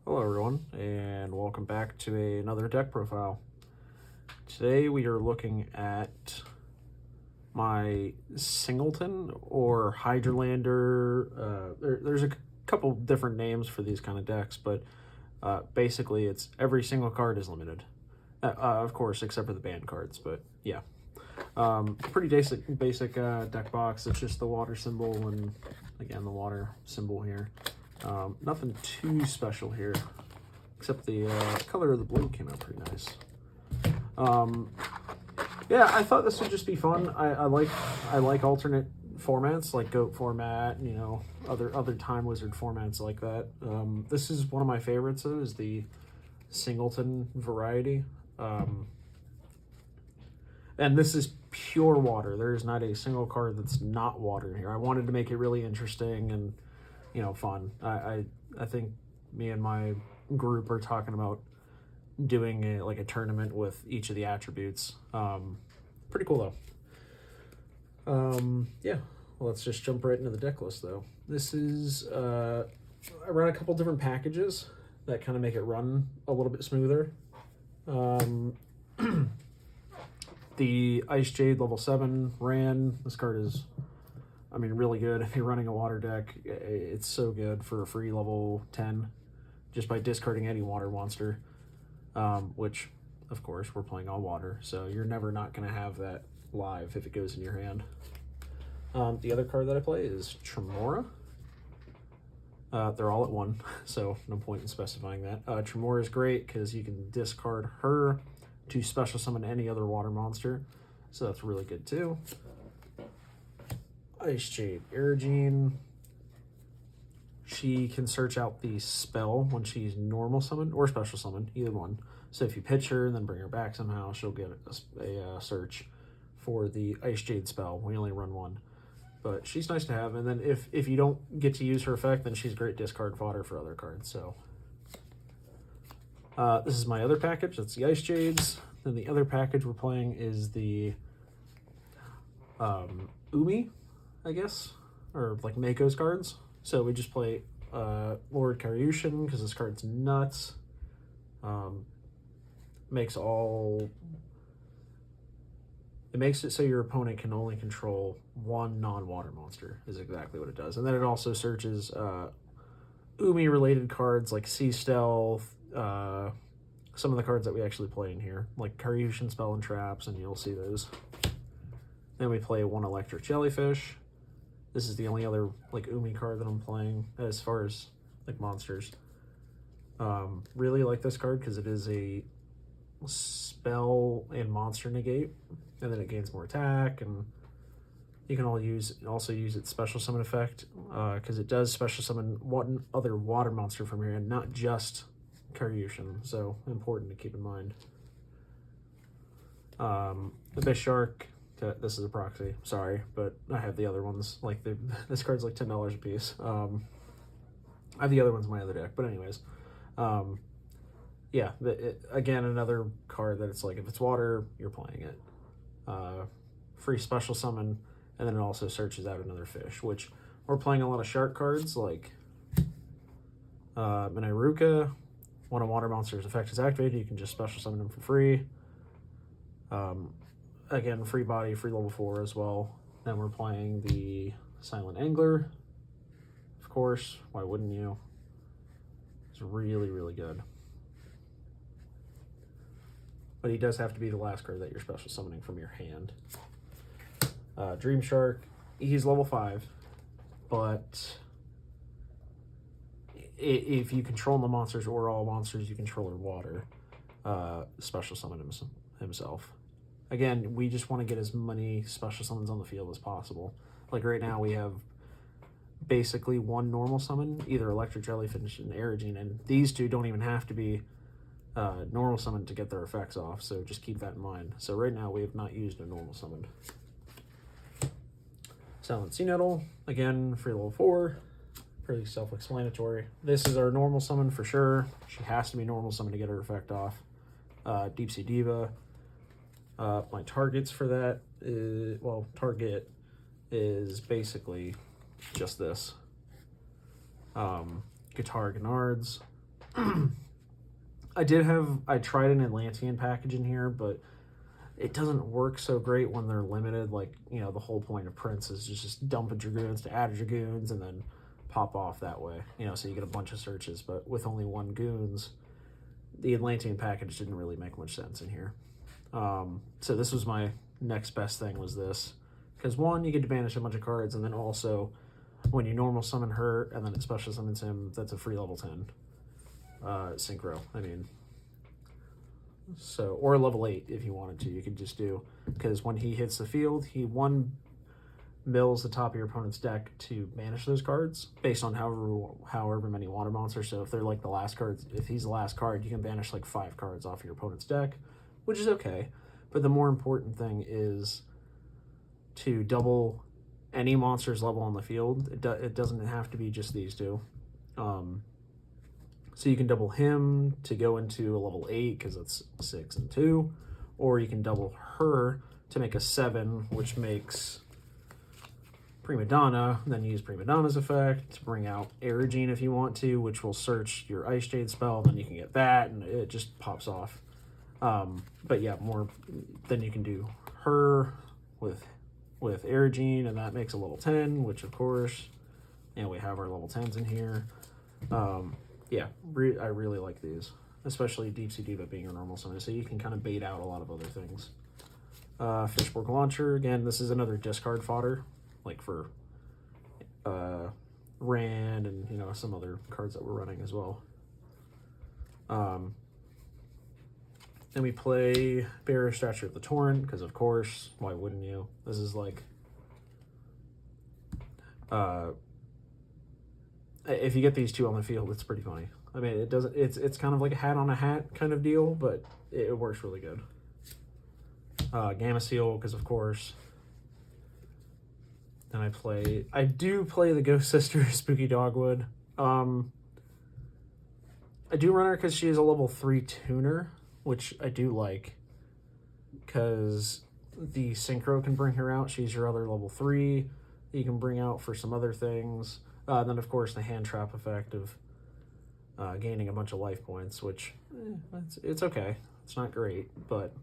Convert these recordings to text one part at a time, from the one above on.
Hello everyone, and welcome back to another deck profile. Today we are looking at my Singleton or Hydrolander. There's a couple different names for these kind of decks, but basically it's every single card is limited. Of course, except for the banned cards, but yeah. Pretty basic deck box. It's just the water symbol and, again, the water symbol here. Nothing too special here, except the color of the blue came out pretty nice. Yeah, I thought this would just be fun. I like alternate formats, like Goat format, other Time Wizard formats like that. This is one of my favorites, though, is the Singleton variety. And this is pure water. There is not a single card that's not water in here. I wanted to make it really interesting and, fun. I think me and my group are talking about doing a tournament with each of the attributes. Pretty cool though. Yeah, well, let's just jump right into the deck list though. This is I run a couple different packages that kind of make it run a little bit smoother. The Ice Jade level 7 ran. This card is, really good. If you're running a water deck, it's so good for a free level 10 just by discarding any water monster, which, of course, we're playing all water, so you're never not going to have that live if it goes in your hand. The other card that I play is Tremora. They're all at 1, so no point in specifying that. Tremora is great because you can discard her to special summon any other water monster, so that's really good too. Ice Jade Aerogene. She can search out the spell when she's normal summoned or special summoned, either one. So if you pitch her and then bring her back somehow, she'll get a search for the Ice Jade spell. We only run 1, but she's nice to have. And then if you don't get to use her effect, then she's great discard fodder for other cards. So this is my other package. That's the Ice Jades. Then the other package we're playing is the Umi, I guess, or like Mako's cards. So we just play Lord Karyushin because this card's nuts. It makes it so your opponent can only control one non-water monster, is exactly what it does. And then it also searches Umi-related cards like Sea Stealth, some of the cards that we actually play in here, like Karyushin Spell and Traps, and you'll see those. Then we play 1 Electric Jellyfish. This is the only other Umi card that I'm playing as far as monsters. Really like this card because it is a spell and monster negate, and then it gains more attack, and you can also use its special summon effect because it does special summon one other water monster from here and not just Karyushin, so important to keep in mind. Abyss Shark. This is a proxy, sorry, but I have the other ones. This card's like $10 a piece. I have the other ones in my other deck, but anyways, yeah. Again, another card that it's like if it's water, you're playing it. Free special summon, and then it also searches out another fish, which we're playing a lot of shark cards like Minairuka. When a water monster's effect is activated, you can just special summon them for free. Again, free body, free level 4 as well. Then we're playing the Silent Angler. Of course, why wouldn't you? It's really, really good. But he does have to be the last card that you're special summoning from your hand. Dream Shark, he's level 5, but if you control the monsters or all monsters you control are water, special summon himself. Again, we just want to get as many special summons on the field as possible. Like right now we have basically 1 normal summon, either Electric Jellyfish and Aerogene, and these 2 don't even have to be normal summon to get their effects off, so just keep that in mind. So right now we have not used a normal summon. Silent Sea Nettle, again, free level 4, pretty self-explanatory. This is our normal summon for sure. She has to be normal summon to get her effect off. Deep Sea Diva. My targets for that target is basically just this. Guitar Gennards, I tried an Atlantean package in here, but it doesn't work so great when they're limited. Like, the whole point of Prince is just dump a Dragoons to add Dragoons and then pop off that way. So you get a bunch of searches, but with only one Goons, the Atlantean package didn't really make much sense in here. So this was my next best thing, was this. Because one, you get to banish a bunch of cards, and then also, when you normal summon her, and then it special summons him, that's a free level 10. Synchro, I mean. So, or level 8 if you wanted to. You could just do, because when he hits the field, he mills the top of your opponent's deck to banish those cards based on however many water monsters. So if they're like the last cards, if he's the last card, you can banish like 5 cards off your opponent's deck, which is okay. But the more important thing is to double any monster's level on the field. It doesn't have to be just these two. So you can double him to go into a level 8 because it's 6 and 2, or you can double her to make a 7, which makes Prima Donna, then use Prima Donna's effect to bring out Aerogene if you want to, which will search your Ice Jade spell, then you can get that, and it just pops off. But yeah, then you can do her with Aerogene, and that makes a level 10, which of course, we have our level 10s in here. Yeah, I really like these, especially Deep Sea Diva being a normal summon, so you can kind of bait out a lot of other things. Fishborg Launcher, again, this is another discard fodder, like for Rand and some other cards that we're running as well. Then we play Barrier Statue of the Torrent, because of course, why wouldn't you? This is like if you get these two on the field, it's pretty funny. I mean, it's kind of like a hat on a hat kind of deal, but it works really good. Gamma Seal, because of course. Then I do play the Ghost Sister Spooky Dogwood. I do run her because she is a level 3 tuner, which I do like, because the Synchro can bring her out. She's your other level 3 that you can bring out for some other things. Then, of course, the hand trap effect of gaining a bunch of life points, which it's okay. It's not great, but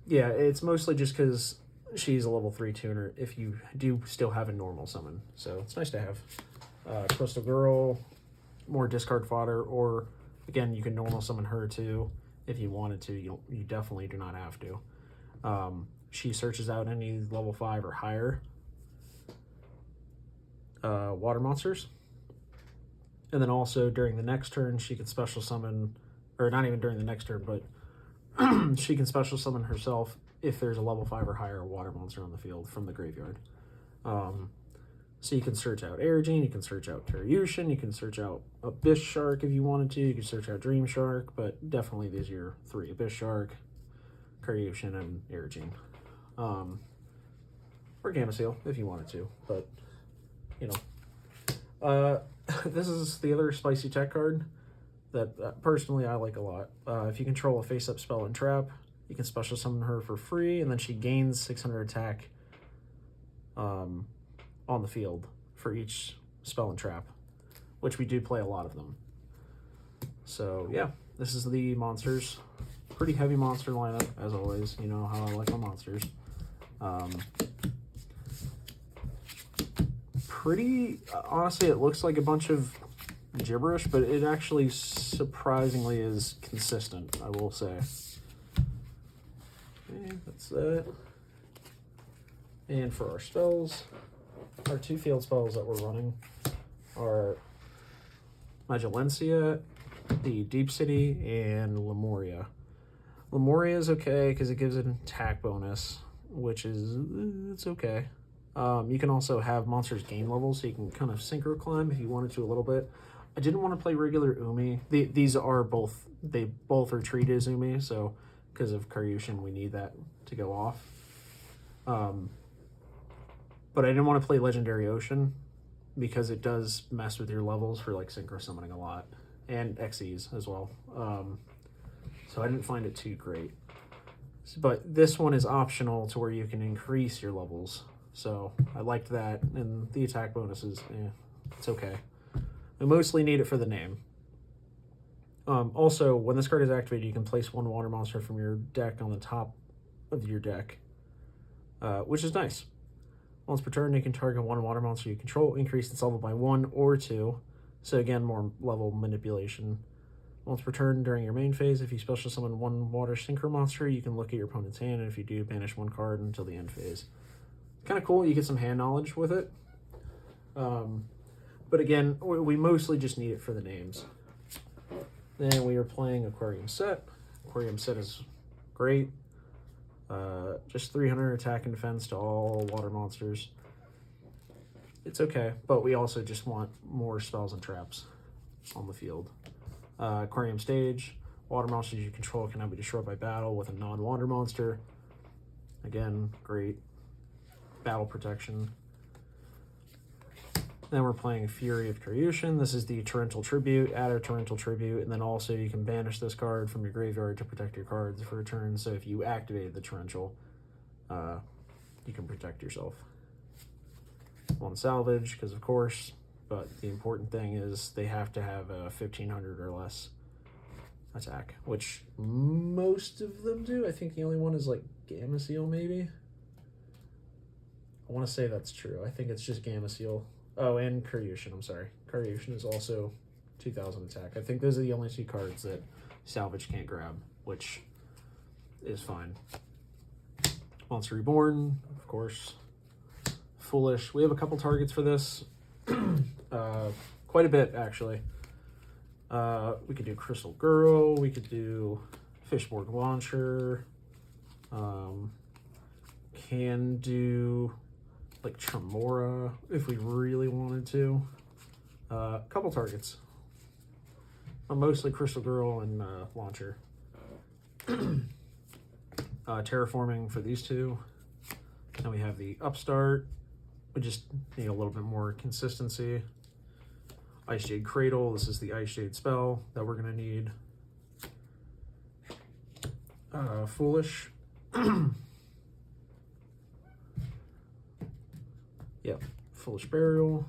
yeah, it's mostly just because she's a level 3 tuner if you do still have a normal summon. So it's nice to have. Crystal Girl, more discard fodder, or again, you can normal summon her too if you wanted to. You definitely do not have to. She searches out any level 5 or higher water monsters, and then also during the next turn she can special summon, or not even during the next turn, but she can special summon herself if there's a level 5 or higher water monster on the field from the graveyard. So you can search out Aerogene, you can search out Karyushin, you can search out Abyss Shark if you wanted to, you can search out Dream Shark, but definitely these are your 3: Abyss Shark, Karyushin, and Aerogene. Or Gamma Seal if you wanted to, but this is the other spicy tech card that personally I like a lot. If you control a face-up spell and trap, you can special summon her for free, and then she gains 600 attack on the field for each spell and trap, which we do play a lot of them. So yeah, this is the monsters. Pretty heavy monster lineup, as always. You know how I like my monsters. Honestly, it looks like a bunch of gibberish, but it actually surprisingly is consistent, I will say. Okay, that's that. And for our spells, our 2 field spells that we're running are Magelencia, the Deep City, and Lemuria. Lemuria is okay because it gives an attack bonus, which is, it's okay. You can also have monsters gain levels, so you can kind of synchro climb if you wanted to a little bit. I didn't want to play regular Umi. These are both, they both are treated as Umi, so because of Karyushin, we need that to go off. But I didn't want to play Legendary Ocean because it does mess with your levels for like synchro summoning a lot, and XEs as well. So I didn't find it too great. But this one is optional to where you can increase your levels. So I liked that, and the attack bonuses, it's okay. I mostly need it for the name. Also, when this card is activated, you can place one water monster from your deck on the top of your deck, which is nice. Once per turn, you can target one water monster you control, increase its level by 1 or 2. So again, more level manipulation. Once per turn during your main phase, if you special summon one water synchro monster, you can look at your opponent's hand, and if you do, banish one card until the end phase. Kind of cool. You get some hand knowledge with it. But again, we mostly just need it for the names. Then we are playing Aquarium Set. Aquarium Set is great. Just 300 attack and defense to all water monsters. It's okay, but we also just want more spells and traps on the field. Aquarium Stage. Water monsters you control cannot be destroyed by battle with a non-water monster. Again, great. Battle protection. Then we're playing Fury of Karyushin. This is the Torrential Tribute. Add a Torrential Tribute, and then also you can banish this card from your graveyard to protect your cards for a turn. So if you activated the Torrential, you can protect yourself. One salvage, because of course, but the important thing is they have to have a 1500 or less attack, which most of them do. I think the only one is like Gamma Seal, maybe. I want to say that's true. I think it's just Gamma Seal. Oh, and Karyushin, I'm sorry. Karyushin is also 2000 attack. I think those are the only two cards that Salvage can't grab, which is fine. Monster Reborn, of course. Foolish. We have a couple targets for this. Quite a bit, actually. We could do Crystal Girl. We could do Fishborg Launcher. Can do like Tremora if we really wanted to. A couple targets. Mostly Crystal Girl and Launcher. Terraforming for these two. Then we have the Upstart. We just need a little bit more consistency. Ice Jade Cradle. This is the Ice Jade spell that we're going to need. Foolish. Yep, Foolish Burial.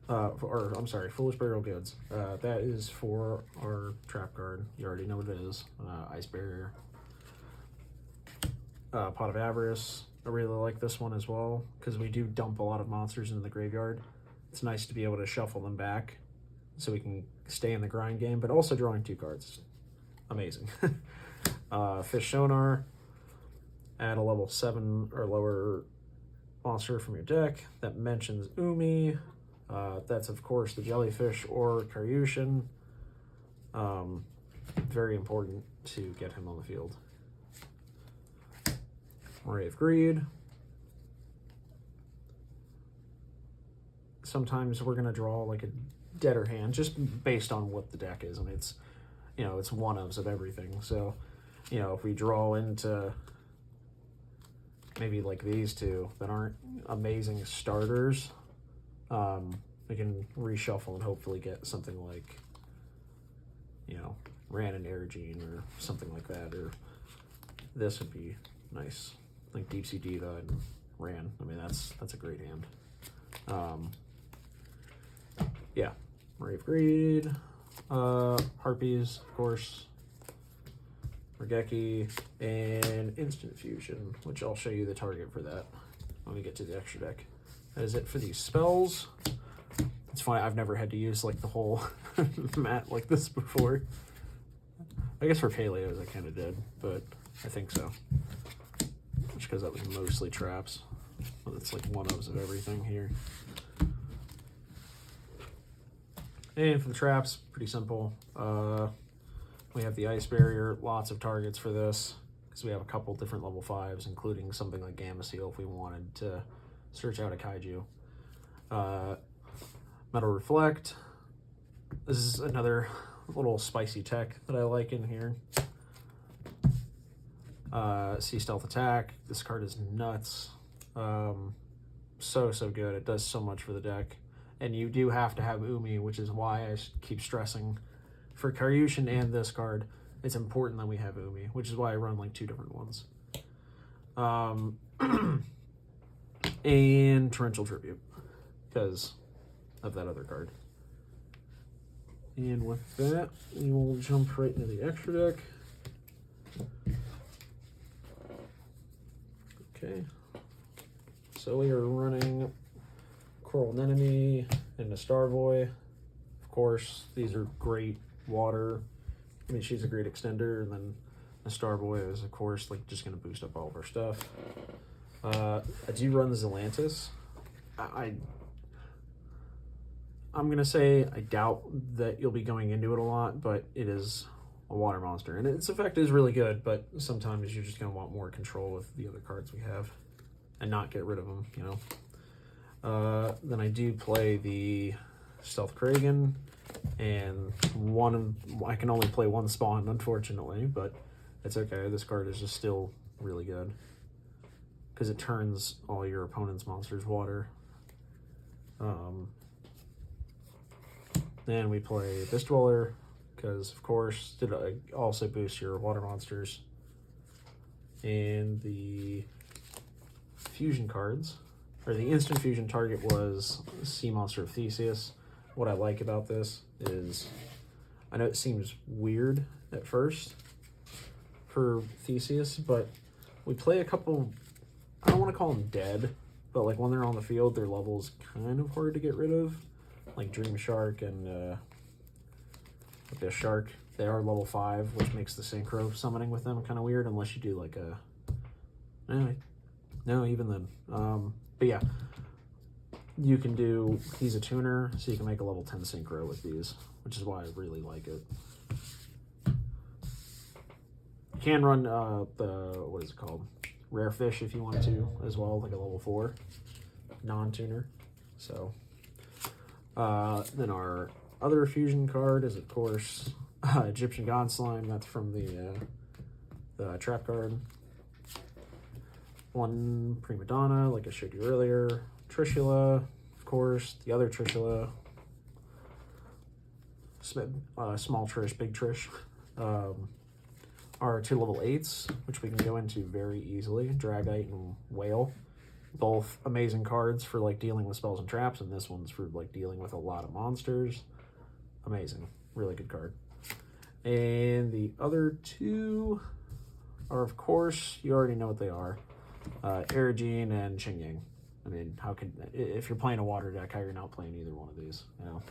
I'm sorry, Foolish Burial Goods. That is for our trap card. You already know what it is. Ice Barrier. Pot of Avarice. I really like this one as well because we do dump a lot of monsters into the graveyard. It's nice to be able to shuffle them back so we can stay in the grind game, but also drawing 2 cards. Amazing. Fish Sonar. Add a level 7 or lower monster from your deck that mentions Umi. That's of course the Jellyfish or Karyushin. Very important to get him on the field. Ray of Greed. Sometimes we're gonna draw like a deader hand just based on what the deck is, and it's, you know, it's one-ofs of everything. So, you know, if we draw into maybe like these two that aren't amazing starters, we can reshuffle and hopefully get something like, you know, Ran and Aerogene or something like that, or this would be nice, like Deep Sea Diva and Ran. I mean, that's a great hand. Yeah, Ray of Greed, Harpies, of course, Regeki, and Instant Fusion, which I'll show you the target for that when we get to the extra deck. That is it for these spells. It's funny, I've never had to use like the whole mat like this before. I guess for Paleos I kind of did, but I think so. Just because that was mostly traps. But it's like one-ofs of everything here. And for the traps, pretty simple. We have the Ice Barrier, lots of targets for this, because we have a couple different level 5s, including something like Gamma Seal if we wanted to search out a Kaiju. Metal Reflect. This is another little spicy tech that I like in here. Sea Stealth Attack. This card is nuts. So good. It does so much for the deck. And you do have to have Umi, which is why I keep stressing for Karyushin and this card, it's important that we have Umi, which is why I run like 2 different ones. And Torrential Tribute, because of that other card. And with that, we will jump right into the extra deck. Okay. So we are running Coral Anemone and a Starboy. Of course, these are great water. I mean, she's a great extender, and then the Starboy is, of course, like just going to boost up all of our stuff. I do run the Zelantis. I'm going to say I doubt that you'll be going into it a lot, but it is a water monster. And its effect is really good, but sometimes you're just going to want more control with the other cards we have and not get rid of them, you know. Then I do play the Stealth Kragan, and I can only play one spawn, unfortunately, but it's okay. This card is just still really good because it turns all your opponent's monsters water. Then we play this Dweller because, of course, did also boost your water monsters. And the fusion cards, or the instant fusion target was Sea Monster of Theseus. What I like about this is, I know it seems weird at first for Theseus, but we play a couple, I don't want to call them dead, but like when they're on the field, their level's kind of hard to get rid of. Like Dream Shark and Abyss Shark, they are level 5, which makes the synchro summoning with them kind of weird, unless you do like a, no, even then. But yeah, you can do, he's a tuner, so you can make a level 10 synchro with these, which is why I really like it. You can run what is it called? Rare Fish if you want to as well, like a level 4 non-tuner. So then our other fusion card is, of course, Egyptian God Slime. That's from the trap card. One Prima Donna, like I showed you earlier. Trishula, of course, the other Trishula. Small Trish, Big Trish. Our 2 level 8s, which we can go into very easily. Dragite and Whale. Both amazing cards for like dealing with spells and traps, and this one's for like dealing with a lot of monsters. Amazing. Really good card. And the other 2 are, of course, you already know what they are. Erigene and Qingying. I mean, how can, if you're playing a water deck, how you're not playing either one of these, you know?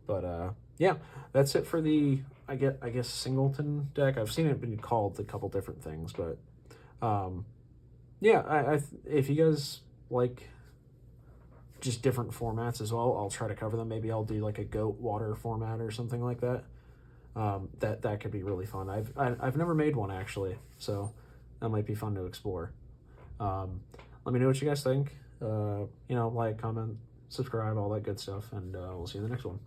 But yeah, that's it for the, I guess Singleton deck. I've seen it been called a couple different things, but yeah, if you guys like just different formats as well, I'll try to cover them. Maybe I'll do like a goat water format or something like that. That could be really fun. I've never made one actually, so that might be fun to explore. Let me know what you guys think. You know, like, comment, subscribe, all that good stuff, and we'll see you in the next one.